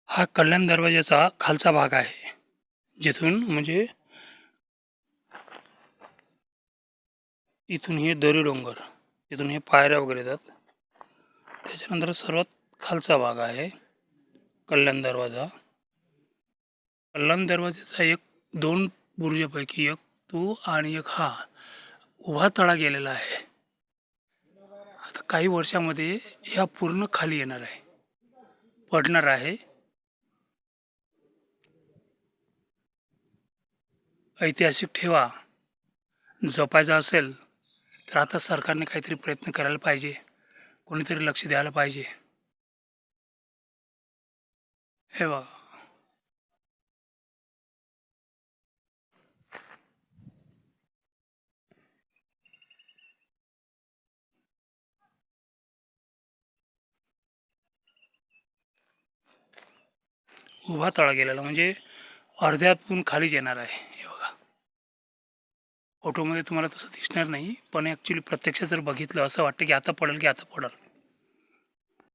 हा कल्याण दरवाजाचा खालचा भाग आहे, जिथून म्हणजे इथून हे दरी डोंगर, इथून हे पायऱ्या वगैरे येतात. त्याच्यानंतर सर्वात खालचा भाग आहे कल्याण दरवाजा. कल्याण दरवाजाचा एक दोन बुरुजापैकी एक तो आणि एक हा उभा तळा गेलेला आहे. आता काही वर्षामध्ये ह्या पूर्ण खाली येणार आहे, पडणार आहे. ऐतिहासिक ठेवा जपायचा असेल तर आता सरकारने काहीतरी प्रयत्न करायला पाहिजे, कोणीतरी लक्ष द्यायला पाहिजे. हे बघा, उभा तळा गेलेला म्हणजे अर्ध्यातून खालीच येणार आहे. हे बघा, फोटोमध्ये तुम्हाला तसं दिसणार नाही, पण ॲक्च्युली प्रत्यक्ष जर बघितलं असं वाटतं की आता पडेल की आता पडेल.